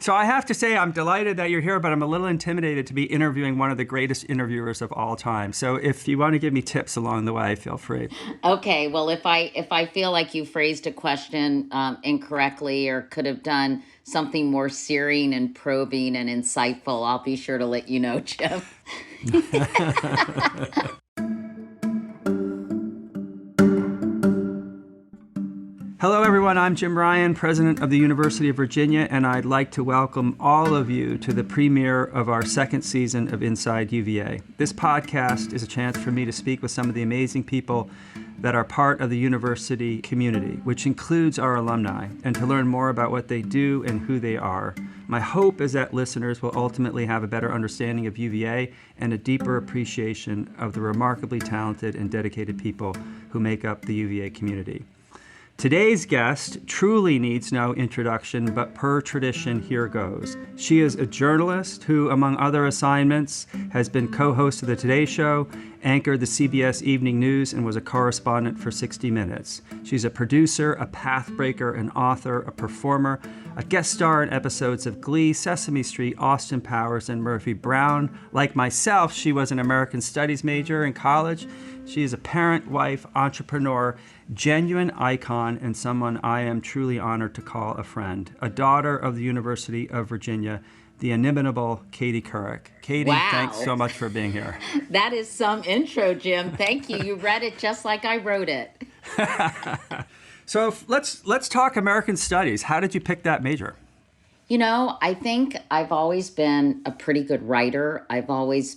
So I have to say I'm delighted that you're here, but I'm a little intimidated to be interviewing one of the greatest interviewers of all time. So if you want to give me tips along the way, feel free. Okay, well, if I feel like you phrased a question incorrectly or could have done something more searing and probing and insightful, I'll be sure to let you know, Jim. Hello, everyone. I'm Jim Ryan, president of the University of Virginia, and I'd like to welcome all of you to the premiere of our second season of Inside UVA. This podcast is a chance for me to speak with some of the amazing people that are part of the university community, which includes our alumni, and to learn more about what they do and who they are. My hope is that listeners will ultimately have a better understanding of UVA and a deeper appreciation of the remarkably talented and dedicated people who make up the UVA community. Today's guest truly needs no introduction, but per tradition, here goes. She is a journalist who, among other assignments, has been co-host of The Today Show, anchored the CBS Evening News, and was a correspondent for 60 Minutes. She's a producer, a pathbreaker, an author, a performer, a guest star in episodes of Glee, Sesame Street, Austin Powers, and Murphy Brown. Like myself, she was an American Studies major in college. She is a parent, wife, entrepreneur, genuine icon, and someone I am truly honored to call a friend. A daughter of the University of Virginia, the inimitable Katie Couric. Katie, Wow. Thanks so much for being here. That is some intro, Jim. Thank you. You read it just like I wrote it. So let's talk American Studies. How did you pick that major? You know, I think I've always been a pretty good writer. I've always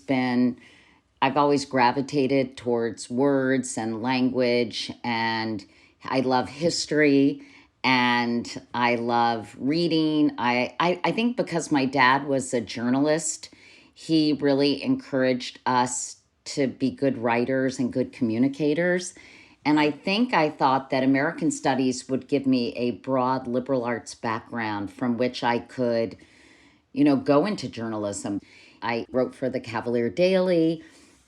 gravitated towards words and language, and I love history, and I love reading. I think because my dad was a journalist, he really encouraged us to be good writers and good communicators. And I think I thought that American Studies would give me a broad liberal arts background from which I could, go into journalism. I wrote for the Cavalier Daily.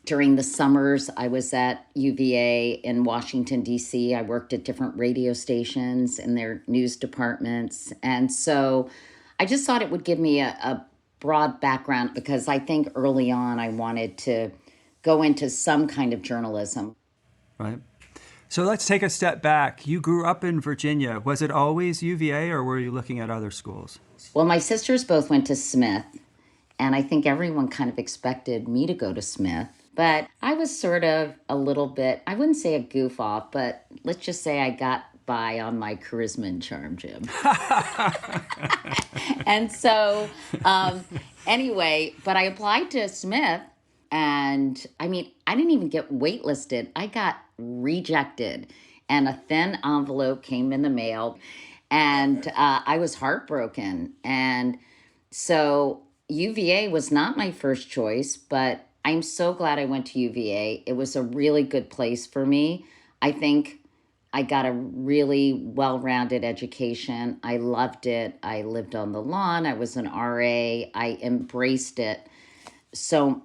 During the summers, I was at UVA in Washington, D.C. I worked at different radio stations in their news departments. And so I just thought it would give me a broad background because I think early on I wanted to go into some kind of journalism. Right. So let's take a step back. You grew up in Virginia. Was it always UVA, or were you looking at other schools? Well, my sisters both went to Smith, and I think everyone kind of expected me to go to Smith. But I was sort of a little bit, I wouldn't say a goof off, but let's just say I got by on my charisma and charm, Jim. And so, anyway, but I applied to Smith, and I didn't even get waitlisted. I got rejected, and a thin envelope came in the mail, and I was heartbroken. And so UVA was not my first choice, but I'm so glad I went to UVA. It was a really good place for me. I think I got a really well-rounded education. I loved it. I lived on the lawn. I was an RA. I embraced it so,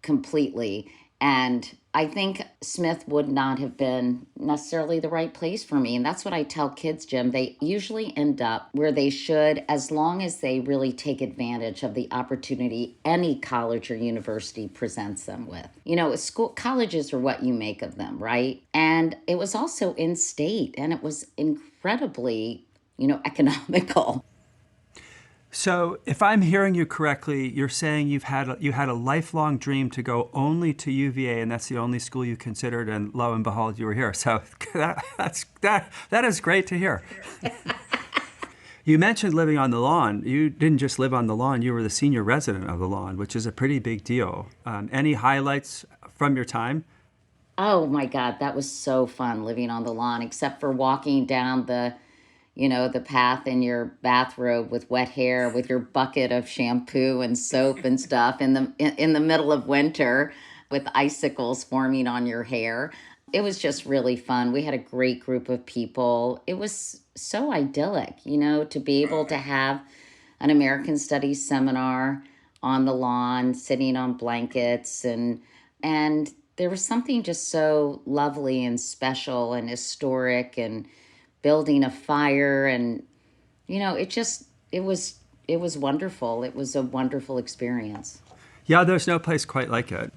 completely. And I think Smith would not have been necessarily the right place for me. And that's what I tell kids, Jim. They usually end up where they should, as long as they really take advantage of the opportunity any college or university presents them with. Colleges are what you make of them, right? And it was also in state, and it was incredibly, economical. So if I'm hearing you correctly, you're saying you had a lifelong dream to go only to UVA, and that's the only school you considered, and lo and behold, you were here. So that is great to hear. You mentioned living on the lawn. You didn't just live on the lawn, you were the senior resident of the lawn, which is a pretty big deal. Any highlights from your time? Oh my God, that was so fun living on the lawn, except for walking down the path in your bathrobe with wet hair, with your bucket of shampoo and soap and stuff in the middle of winter with icicles forming on your hair. It was just really fun. We had a great group of people. It was so idyllic, to be able to have an American Studies seminar on the lawn, sitting on blankets, and there was something just so lovely and special and historic, and building a fire, and it was it was wonderful. It was a wonderful experience. Yeah, there's no place quite like it.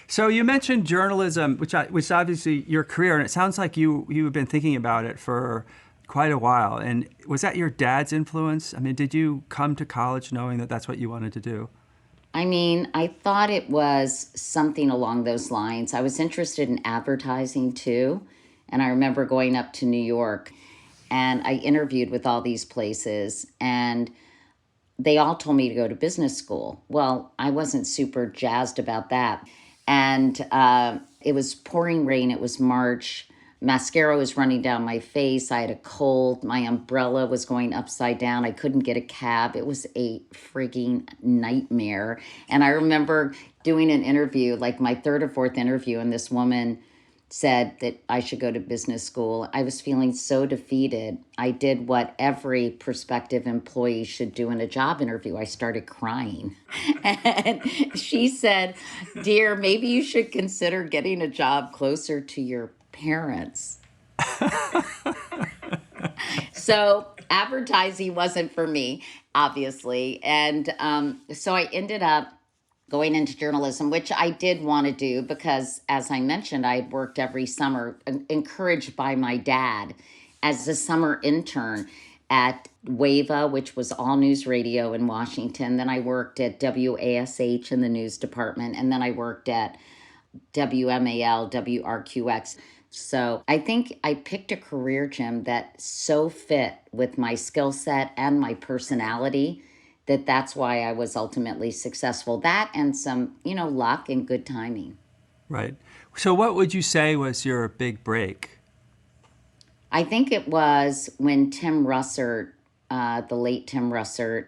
So you mentioned journalism, which is obviously your career, and it sounds like you've been thinking about it for quite a while. And was that your dad's influence? I mean, did you come to college knowing that that's what you wanted to do? I mean, I thought it was something along those lines. I was interested in advertising too. And I remember going up to New York and I interviewed with all these places and they all told me to go to business school. Well, I wasn't super jazzed about that. And it was pouring rain. It was March. Mascara was running down my face. I had a cold. My umbrella was going upside down. I couldn't get a cab. It was a frigging nightmare. And I remember doing an interview, like my third or fourth interview, and this woman said that I should go to business school. I was feeling so defeated. I did what every prospective employee should do in a job interview. I started crying. And she said, "Dear, maybe you should consider getting a job closer to your parents." So advertising wasn't for me, obviously. And so I ended up going into journalism, which I did want to do because, as I mentioned, I had worked every summer, encouraged by my dad, as a summer intern at WAVA, which was all news radio in Washington. Then I worked at WASH in the news department, and then I worked at WMAL, WRQX. So I think I picked a career, Jim, that so fit with my skill set and my personality that's why I was ultimately successful. That and some, luck and good timing. Right. So what would you say was your big break? I think it was when Tim Russert, the late Tim Russert,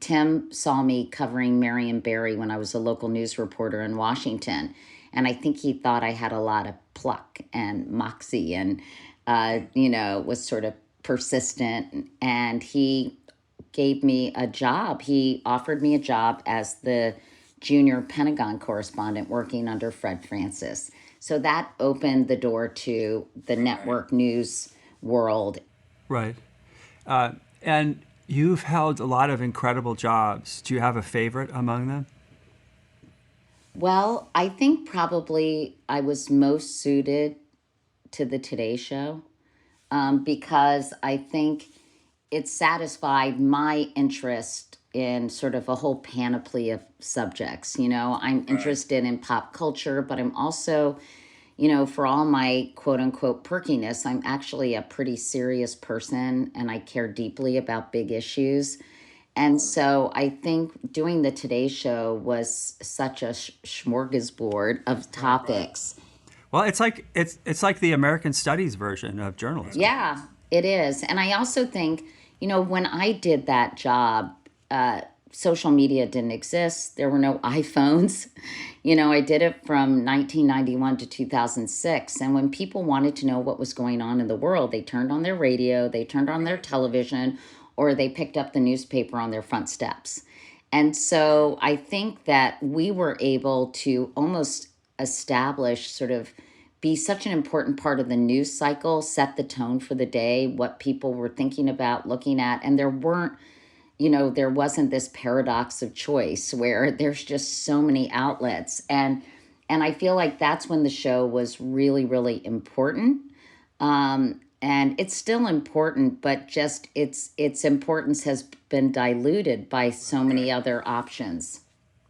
Tim saw me covering Marion Barry when I was a local news reporter in Washington. And I think he thought I had a lot of pluck and moxie and, was sort of persistent. And he gave me a job. He offered me a job as the junior Pentagon correspondent working under Fred Francis. So that opened the door to the network news world. Right. And you've held a lot of incredible jobs. Do you have a favorite among them? Well, I think probably I was most suited to the Today Show because I think it satisfied my interest in sort of a whole panoply of subjects. I'm interested in pop culture, but I'm also, for all my quote unquote perkiness, I'm actually a pretty serious person and I care deeply about big issues. And so I think doing the Today Show was such a smorgasbord of topics. Well, it's like the American Studies version of journalism. Yeah, it is. And I also think, when I did that job, social media didn't exist. There were no iPhones. I did it from 1991 to 2006. And when people wanted to know what was going on in the world, they turned on their radio, they turned on their television, or they picked up the newspaper on their front steps. And so I think that we were able to almost establish be such an important part of the news cycle, set the tone for the day, what people were thinking about, looking at. And there wasn't this paradox of choice where there's just so many outlets. And I feel like that's when the show was really, really important. And it's still important, but just its importance has been diluted by so many other options.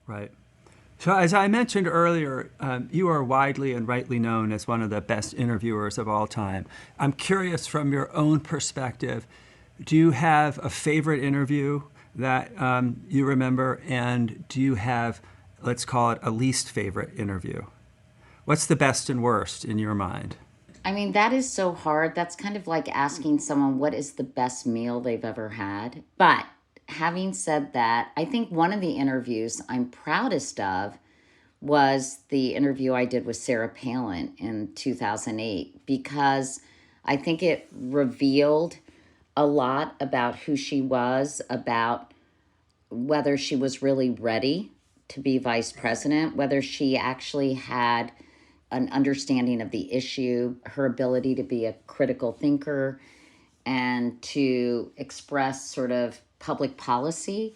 Right. So as I mentioned earlier, you are widely and rightly known as one of the best interviewers of all time. I'm curious from your own perspective, do you have a favorite interview that you remember? And do you have, let's call it, a least favorite interview? What's the best and worst in your mind? I mean, that is so hard. That's kind of like asking someone what is the best meal they've ever had. But having said that, I think one of the interviews I'm proudest of was the interview I did with Sarah Palin in 2008, because I think it revealed a lot about who she was, about whether she was really ready to be vice president, whether she actually had an understanding of the issue, her ability to be a critical thinker and to express sort of public policy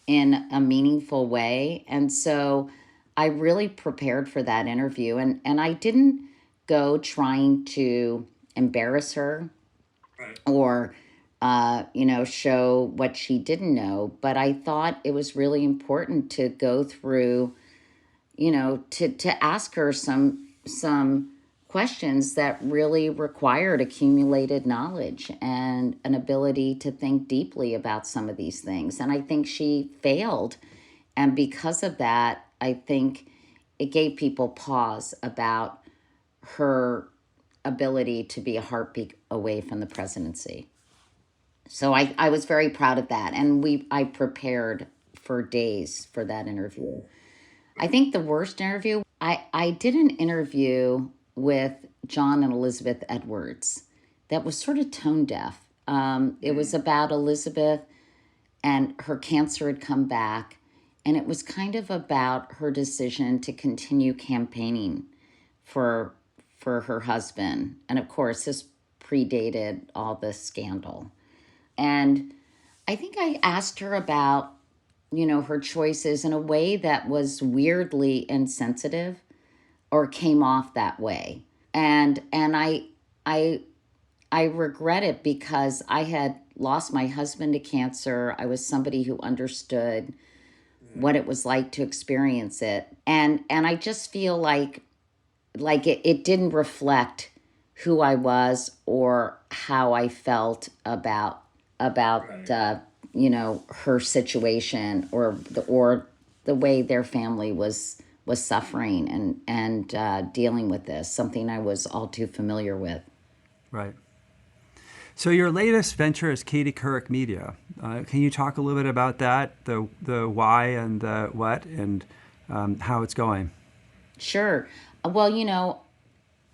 in a meaningful way. And so I really prepared for that interview. And I didn't go trying to embarrass her or, show what she didn't know. But I thought it was really important to go through, to ask her some questions that really required accumulated knowledge and an ability to think deeply about some of these things. And I think she failed. And because of that, I think it gave people pause about her ability to be a heartbeat away from the presidency. So I was very proud of that. And I prepared for days for that interview. I think the worst interview, I did an interview with John and Elizabeth Edwards that was sort of tone deaf. It was about Elizabeth, and her cancer had come back, and it was kind of about her decision to continue campaigning for her husband. And of course, this predated all the scandal. And I think I asked her about, her choices in a way that was weirdly insensitive or came off that way. And I regret it because I had lost my husband to cancer. I was somebody who understood what it was like to experience it. And I just feel like it didn't reflect who I was or how I felt about her situation or the way their family was suffering and dealing with this, something I was all too familiar with. Right. So your latest venture is Katie Couric Media. Can you talk a little bit about that, the why and the what, and how it's going? Sure. Well,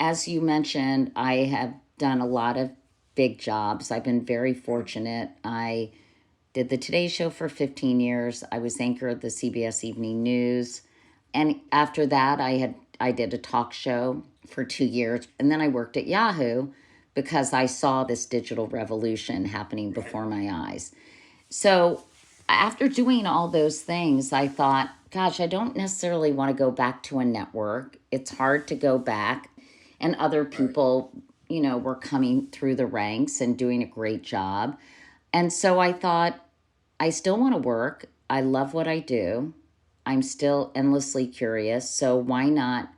as you mentioned, I have done a lot of big jobs. I've been very fortunate. I did the Today Show for 15 years. I was anchor of the CBS Evening News. And after that, I did a talk show for 2 years. And then I worked at Yahoo because I saw this digital revolution happening before my eyes. So after doing all those things, I thought, gosh, I don't necessarily want to go back to a network. It's hard to go back. And other people, were coming through the ranks and doing a great job. And so I thought, I still want to work. I love what I do. I'm still endlessly curious. So why not,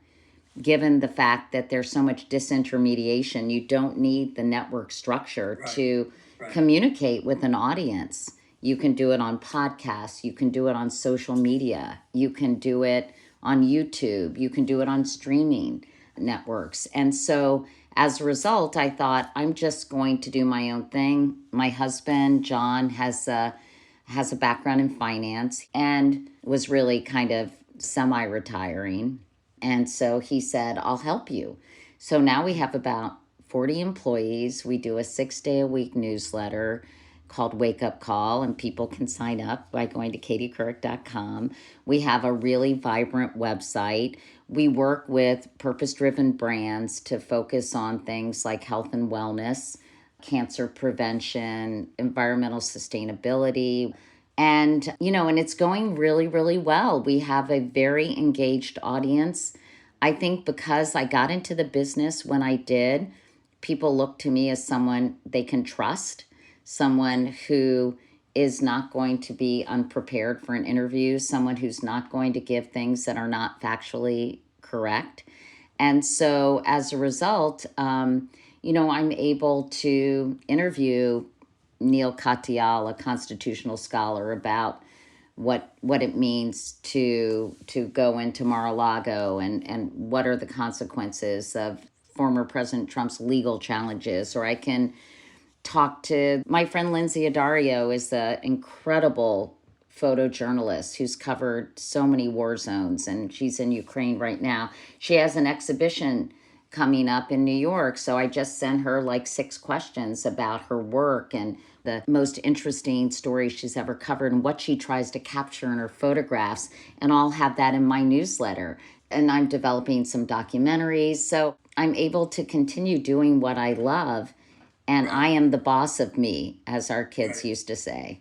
given the fact that there's so much disintermediation, you don't need the network structure to communicate with an audience. You can do it on podcasts. You can do it on social media. You can do it on YouTube. You can do it on streaming networks. And so as a result, I thought, I'm just going to do my own thing. My husband, John, has a background in finance and was really kind of semi-retiring. And so he said, I'll help you. So now we have about 40 employees. We do a 6-day-a-week newsletter called Wake Up Call, and people can sign up by going to katiecouric.com. We have a really vibrant website. We work with purpose-driven brands to focus on things like health and wellness, cancer prevention, environmental sustainability. And, and it's going really, really well. We have a very engaged audience. I think because I got into the business when I did, people look to me as someone they can trust, someone who is not going to be unprepared for an interview, someone who's not going to give things that are not factually correct. And so as a result, I'm able to interview Neil Katyal, a constitutional scholar, about what it means to go into Mar-a-Lago and what are the consequences of former President Trump's legal challenges. Or I can talk to my friend Lindsay Addario, is the incredible photojournalist who's covered so many war zones, and she's in Ukraine right now. She has an exhibition coming up in New York, so I just sent her like 6 questions about her work and the most interesting stories she's ever covered and what she tries to capture in her photographs, and I'll have that in my newsletter. And I'm developing some documentaries, so I'm able to continue doing what I love, and I am the boss of me, as our kids used to say.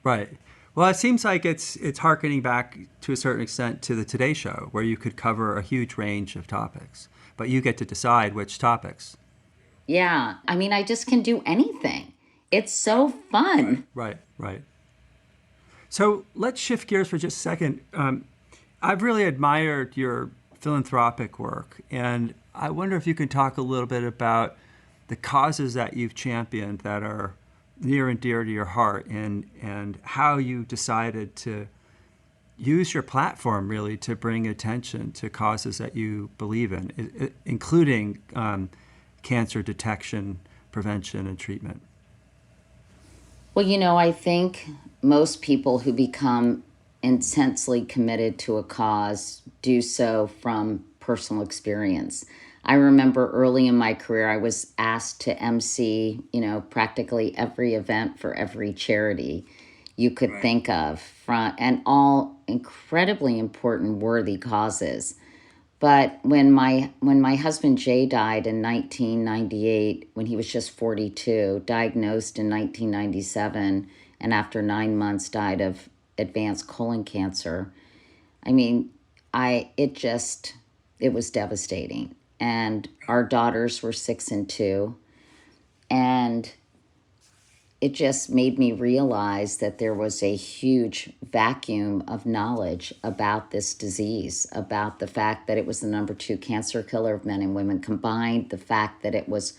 Right. Well, it seems like it's harkening back to a certain extent to the Today Show, where you could cover a huge range of topics, but you get to decide which topics. Yeah. I mean, I just can do anything. It's so fun. Right, right. So let's shift gears for just a second. I've really admired your philanthropic work, and I wonder if you can talk a little bit about the causes that you've championed that are near and dear to your heart, and how you decided to use your platform really to bring attention to causes that you believe in, including cancer detection, prevention, and treatment. Well, I think most people who become intensely committed to a cause do so from personal experience. I remember early in my career, I was asked to MC, practically every event for every charity you could think of, and all incredibly important, worthy causes. But when my husband Jay died in 1998, when he was just 42, diagnosed in 1997, and after 9 months died of advanced colon cancer, I mean, it was devastating. And our daughters were 6 and 2, and it just made me realize that there was a huge vacuum of knowledge about this disease, about the fact that it was the number 2 cancer killer of men and women combined, the fact that it was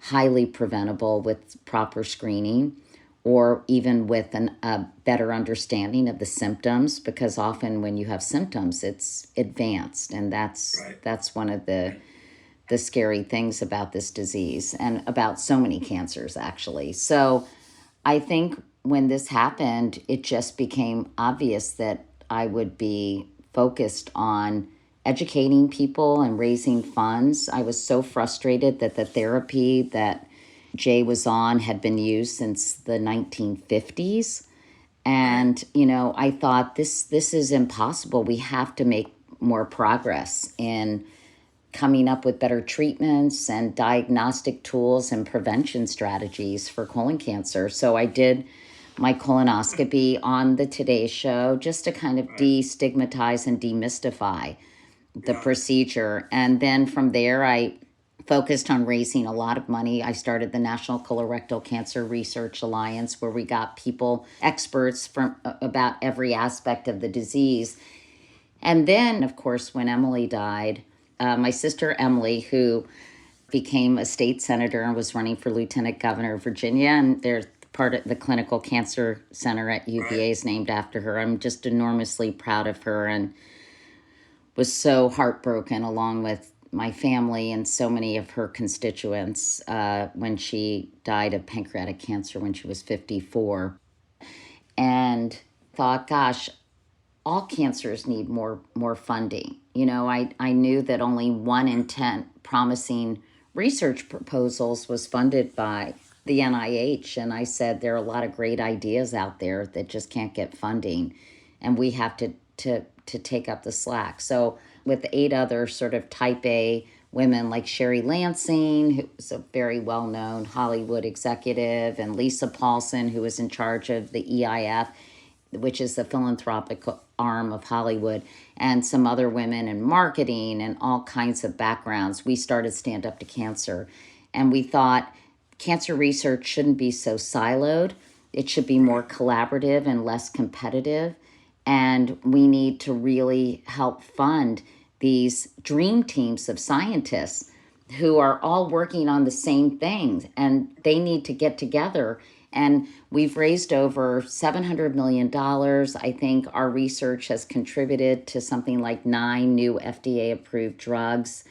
highly preventable with proper screening, or even with a better understanding of the symptoms, because often when you have symptoms, it's advanced, and that's one of the scary things about this disease and about so many cancers, actually. So I think when this happened, it just became obvious that I would be focused on educating people and raising funds. I was so frustrated that the therapy that Jay was on had been used since the 1950s. And, I thought this is impossible. We have to make more progress in coming up with better treatments and diagnostic tools and prevention strategies for colon cancer. So I did my colonoscopy on the Today Show just to kind of destigmatize and demystify the procedure. And then from there, I focused on raising a lot of money. I started the National Colorectal Cancer Research Alliance, where we got people, experts from about every aspect of the disease. And then, of course, when Emily died, my sister Emily, who became a state senator and was running for lieutenant governor of Virginia, and they're part of the Clinical Cancer Center at UVA is named after her. I'm just enormously proud of her and was so heartbroken, along with my family and so many of her constituents, when she died of pancreatic cancer when she was 54. And thought, gosh, all cancers need more funding. I knew that only 1 in 10 promising research proposals was funded by the NIH. And I said, there are a lot of great ideas out there that just can't get funding. And we have to take up the slack. So with 8 other sort of type A women like Sherry Lansing, who was a very well-known Hollywood executive, and Lisa Paulson, who was in charge of the EIF, which is the philanthropic arm of Hollywood, and some other women in marketing and all kinds of backgrounds, we started Stand Up to Cancer. And we thought cancer research shouldn't be so siloed. It should be more collaborative and less competitive. And we need to really help fund these dream teams of scientists who are all working on the same things, and they need to get together. And we've raised over $700 million. I think our research has contributed to something like 9 new FDA-approved drugs.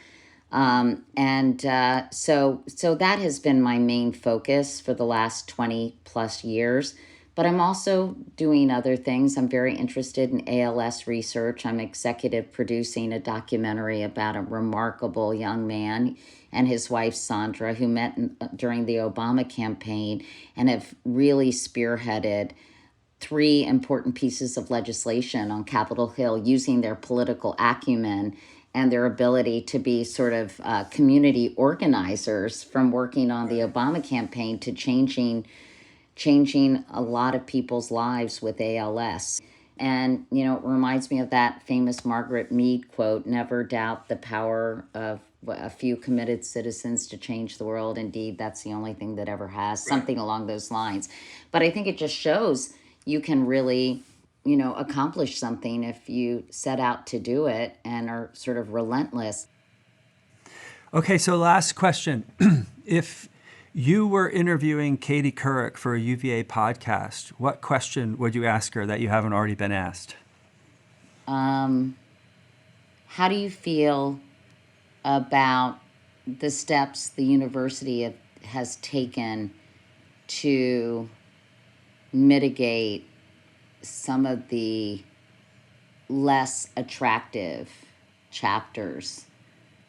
So that has been my main focus for the last 20 plus years. But I'm also doing other things. I'm very interested in ALS research. I'm executive producing a documentary about a remarkable young man and his wife, Sandra, who met during the Obama campaign and have really spearheaded 3 important pieces of legislation on Capitol Hill using their political acumen and their ability to be sort of community organizers, from working on the Obama campaign to changing changing a lot of people's lives with ALS. And, it reminds me of that famous Margaret Mead quote, never doubt the power of a few committed citizens to change the world. Indeed, that's the only thing that ever has, something along those lines. But I think it just shows you can really, accomplish something if you set out to do it and are sort of relentless. Okay, so last question. If you were interviewing Katie Couric for a UVA podcast, what question would you ask her that you haven't already been asked? How do you feel about the steps the university has taken to mitigate some of the less attractive chapters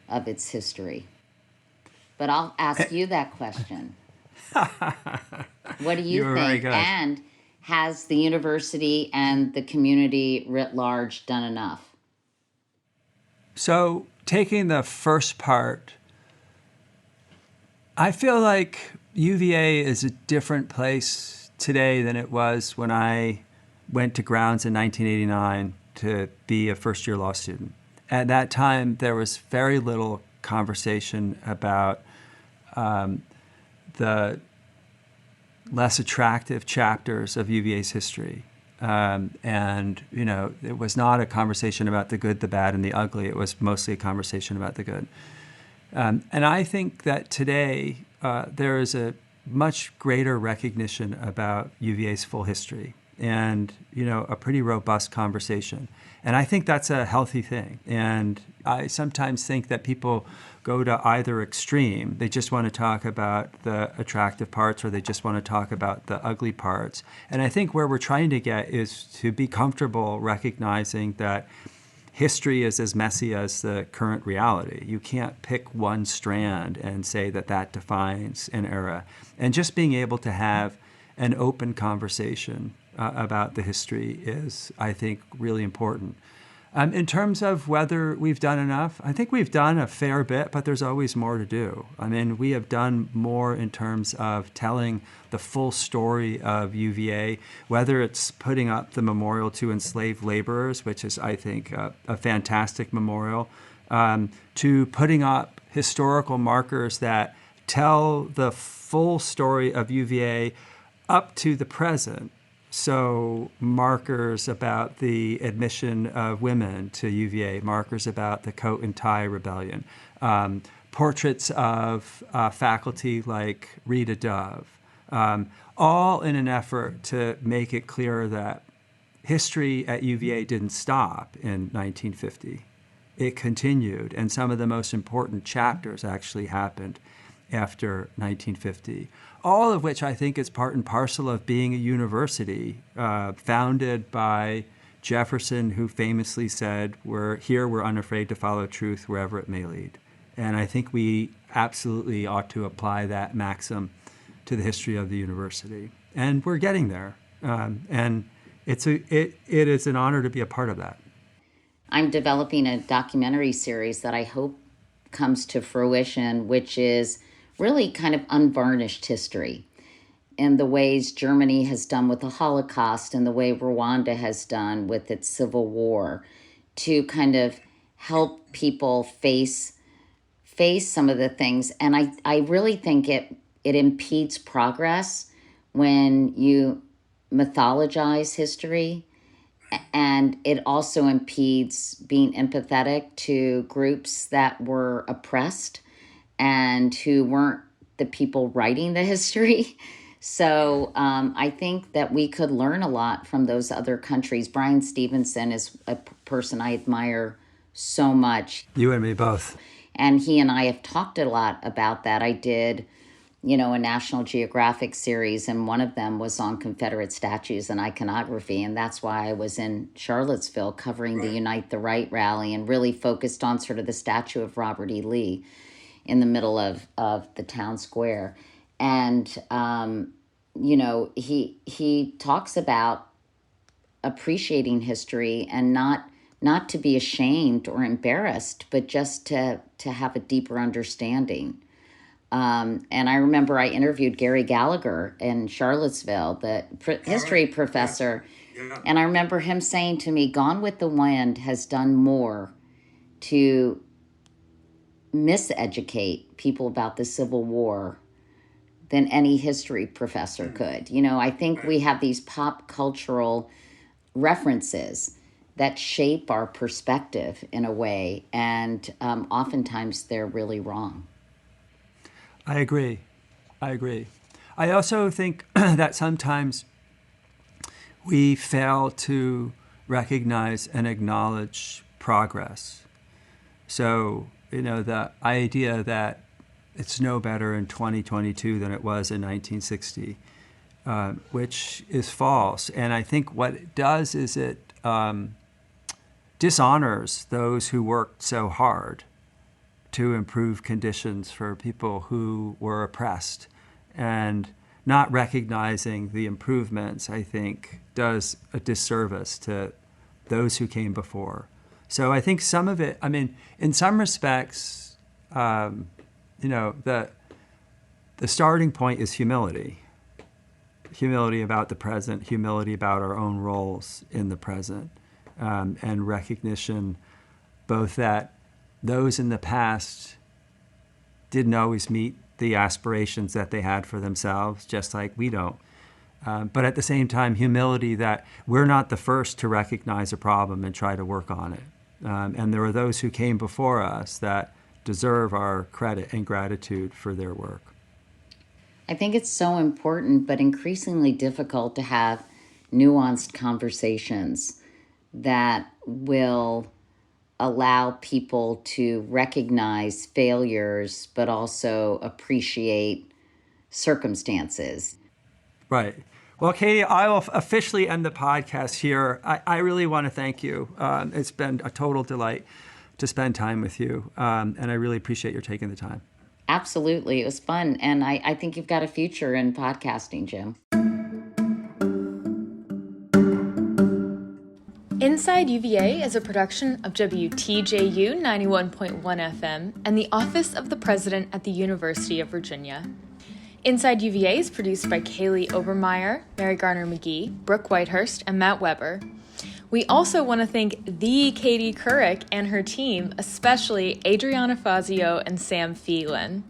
of its history? But I'll ask you that question. What do you think? And has the university and the community writ large done enough? So taking the first part, I feel like UVA is a different place today than it was when I went to grounds in 1989 to be a first-year law student. At that time, there was very little conversation about the less attractive chapters of UVA's history. And, it was not a conversation about the good, the bad, and the ugly. It was mostly a conversation about the good. And I think that today there is a much greater recognition about UVA's full history and, a pretty robust conversation. And I think that's a healthy thing. And I sometimes think that people go to either extreme. They just want to talk about the attractive parts or they just want to talk about the ugly parts. And I think where we're trying to get is to be comfortable recognizing that history is as messy as the current reality. You can't pick one strand and say that that defines an era. And just being able to have an open conversation about the history is, I think, really important. In terms of whether we've done enough, I think we've done a fair bit, but there's always more to do. I mean, we have done more in terms of telling the full story of UVA, whether it's putting up the memorial to enslaved laborers, which is, I think, a fantastic memorial, to putting up historical markers that tell the full story of UVA up to the present. So markers about the admission of women to UVA, markers about the coat and tie rebellion, portraits of faculty like Rita Dove, all in an effort to make it clear that history at UVA didn't stop in 1950. It continued, and some of the most important chapters actually happened after 1950. All of which I think is part and parcel of being a university founded by Jefferson, who famously said, we're unafraid to follow truth wherever it may lead. And I think we absolutely ought to apply that maxim to the history of the university. And we're getting there. And it is an honor to be a part of that. I'm developing a documentary series that I hope comes to fruition, which is really kind of unvarnished history in the ways Germany has done with the Holocaust and the way Rwanda has done with its civil war, to kind of help people face some of the things. And I really think it impedes progress when you mythologize history, and it also impedes being empathetic to groups that were oppressed and who weren't the people writing the history. So I think that we could learn a lot from those other countries. Brian Stevenson is a person I admire so much. You and me both. And he and I have talked a lot about that. I did, a National Geographic series, and one of them was on Confederate statues and iconography. And that's why I was in Charlottesville covering the Unite the Right rally and really focused on sort of the statue of Robert E. Lee in the middle of the town square. And, he talks about appreciating history and not to be ashamed or embarrassed, but just to have a deeper understanding And I remember I interviewed Gary Gallagher in Charlottesville, the history professor. Yeah. And I remember him saying to me, Gone with the Wind has done more to miseducate people about the Civil War than any history professor could. You know, I think we have these pop cultural references that shape our perspective in a way, and oftentimes they're really wrong. I agree. I also think that sometimes we fail to recognize and acknowledge progress. So, you know, the idea that it's no better in 2022 than it was in 1960, which is false. And I think what it does is it dishonors those who worked so hard to improve conditions for people who were oppressed. And not recognizing the improvements, I think, does a disservice to those who came before. So I think some of it, I mean, in some respects, you know, the starting point is humility. Humility about the present, humility about our own roles in the present, and recognition both that those in the past didn't always meet the aspirations that they had for themselves, just like we don't. But at the same time, humility that we're not the first to recognize a problem and try to work on it. And there are those who came before us that deserve our credit and gratitude for their work. I think it's so important, but increasingly difficult to have nuanced conversations that will allow people to recognize failures, but also appreciate circumstances. Right. Well, Katie, I will officially end the podcast here. I really want to thank you. It's been a total delight to spend time with you, and I really appreciate your taking the time. Absolutely. It was fun, and I think you've got a future in podcasting, Jim. Inside UVA is a production of WTJU 91.1 FM and the Office of the President at the University of Virginia. Inside UVA is produced by Kaylee Obermeyer, Mary Garner McGee, Brooke Whitehurst, and Matt Weber. We also want to thank the Katie Couric and her team, especially Adriana Fazio and Sam Phelan.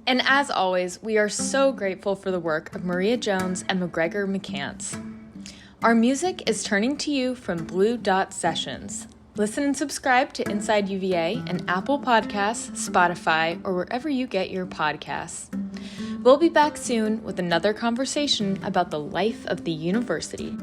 And as always, we are so grateful for the work of Maria Jones and McGregor McCants. Our music is Turning to You from Blue Dot Sessions. Listen and subscribe to Inside UVA and Apple Podcasts, Spotify, or wherever you get your podcasts. We'll be back soon with another conversation about the life of the university.